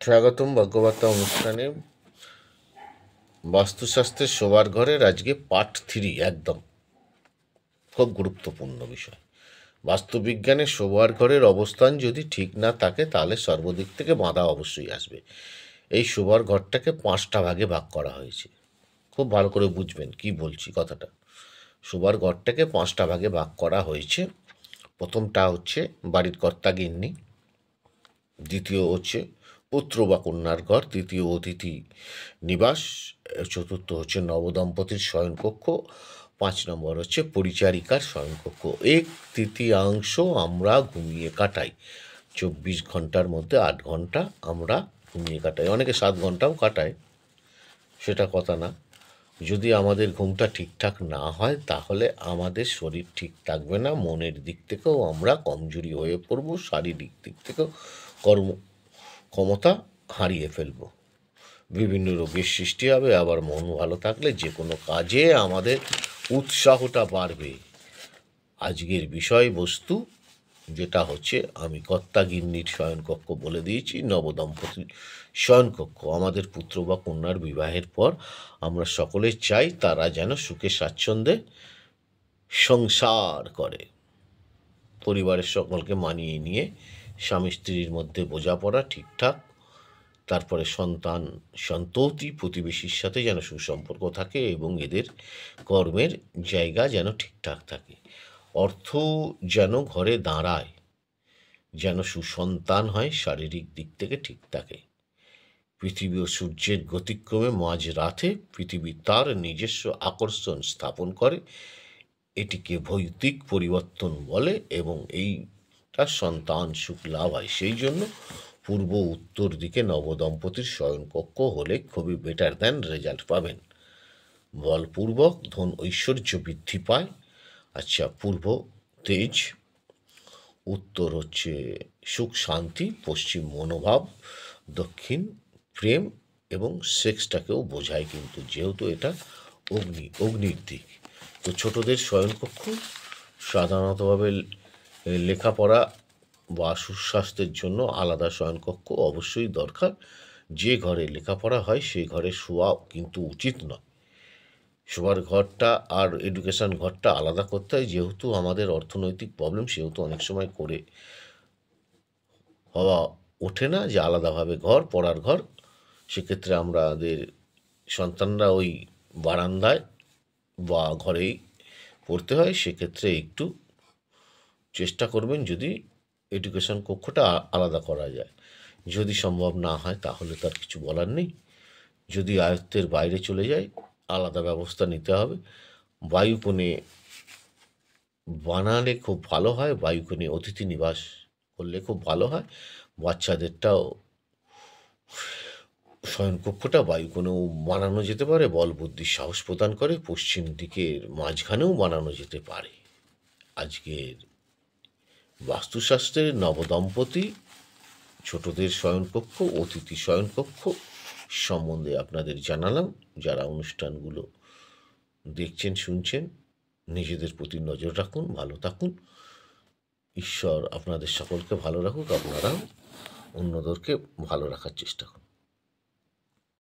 স্বাগতম ভাগ্যবার্তা অনুষ্ঠানে। বাস্তুশাস্ত্রের শোবার ঘরের আজকে পার্ট 3। একদম খুব গুরুত্বপূর্ণ বিষয়। বাস্তুবিজ্ঞানের শোবার ঘরের অবস্থান যদি ঠিক না থাকে তাহলে সর্বদিক থেকে বাধা অবশ্যই আসবে। এই শোবার ঘরটাকে 5টা ভাগে ভাগ করা হয়েছে। খুব ভালো করে বুঝবেন কি বলছি কথাটা। শোবার ঘরটাকে 5টা ভাগে ভাগ করা হয়েছে। প্রথমটা হচ্ছে বাড়ির কর্তা গিন্নি, দ্বিতীয় হচ্ছে পুত্র বা কন্যার ঘর, তৃতীয় অতিথি নিবাস, চতুর্থ হচ্ছে নবদম্পতির শয়নকক্ষ, 5 নম্বর হচ্ছে পরিচারিকার শয়নকক্ষ। 1/3 আমরা ঘুমিয়ে কাটাই। 24 ঘন্টার মধ্যে 8 ঘন্টা আমরা ঘুমিয়ে কাটাই, অনেকে 7 ঘন্টাও কাটায়, সেটা কথা না। যদি আমাদের ঘুমটা ঠিকঠাক না হয় তাহলে আমাদের শরীর ঠিক থাকবে না, মনের দিক থেকেও আমরা কমজোরি হয়ে পড়ব, শারীরিক দিক থেকেও কর্ম ক্ষমতা হারিয়ে ফেলব, বিভিন্ন রোগের সৃষ্টি হবে। আবার মন ভালো থাকলে যে কোনো কাজে আমাদের উৎসাহটা বাড়বে। আজকের বিষয়বস্তু যেটা হচ্ছে, আমি কর্তা গিন্নির শয়নকক্ষ বলে দিয়েছি, নবদম্পতির শয়নকক্ষ। আমাদের পুত্র বা কন্যার বিবাহের পর আমরা সকলে চাই তারা যেন সুখে স্বাচ্ছন্দ্যে সংসার করে, পরিবারের সকলকে মানিয়ে নিয়ে স্বামী স্ত্রীর মধ্যে বোঝাপড়া ঠিকঠাক, তারপরে সন্তান সন্ততি প্রতিবেশীর সাথে যেন সুসম্পর্ক থাকে এবং এদের কর্মের জায়গা যেন ঠিকঠাক থাকে, অর্থ যেন ঘরে দাঁড়ায়, যেন সুসন্তান হয়, শারীরিক দিক থেকে ঠিক থাকে। পৃথিবী ও সূর্যের গতিক্রমে মাঝরাতে পৃথিবী তার নিজস্ব আকর্ষণ স্থাপন করে, এটিকে ভৌতিক পরিবর্তন বলে এবং এইটা সন্তান সুখ লাভ হয়। সেই জন্য পূর্ব উত্তর দিকে নবদম্পতির শয়নকক্ষ হলে খুবই বেটার দেন রেজাল্ট পাবেন, বলপূর্বক ধন ঐশ্বর্য বৃদ্ধি পায়। আচ্ছা, পূর্ব তেজ, উত্তর হচ্ছে সুখ শান্তি, পশ্চিম মনোভাব, দক্ষিণ প্রেম এবং সেক্সটাকেও বোঝায়, কিন্তু যেহেতু এটা অগ্নির দিক। তো ছোটদের শয়নকক্ষ সাধারণতভাবে লেখাপড়া বা সুস্বাস্থ্যের জন্য আলাদা শয়নকক্ষ অবশ্যই দরকার। যে ঘরে লেখাপড়া হয় সেই ঘরে শোয়া কিন্তু উচিত নয়। শোবার ঘরটা আর এডুকেশন ঘরটা আলাদা করতে হয়, যেহেতু আমাদের অর্থনৈতিক প্রবলেম, সেহেতু অনেক সময় করে হওয়া ওঠে না যে আলাদাভাবে ঘর, পড়ার ঘর। সেক্ষেত্রে আমাদের সন্তানরা ওই বারান্দায় বা ঘরেই পড়তে হয়। সেক্ষেত্রে একটু চেষ্টা করবেন যদি এডুকেশন কক্ষটা আলাদা করা যায়। যদি সম্ভব না হয় তাহলে তার কিছু বলার নেই। যদি আয়ত্তের বাইরে চলে যায় আলাদা ব্যবস্থা নিতে হবে। বায়ুকোণে বানালে খুব ভালো হয়, বায়ুকোণে অতিথি নিবাস করলে খুব ভালো হয়। বাচ্চাদেরটাও শয়নকক্ষটা বায়ুকোণেও বানানো যেতে পারে, বল বুদ্ধি সাহস প্রদান করে। পশ্চিম দিকের মাঝখানেও বানানো যেতে পারে। আজকের বাস্তুশাস্ত্রের নবদম্পতি, ছোটদের শয়নকক্ষ, অতিথি শয়নকক্ষ সম্বন্ধে আপনাদের জানালাম। যারা অনুষ্ঠানগুলো দেখছেন শুনছেন, নিজেদের প্রতি নজর রাখুন, ভালো থাকুন। ঈশ্বর আপনাদের সকলকে ভালো রাখুক, আপনারাও অন্যদেরকে ভালো রাখার চেষ্টা করুন।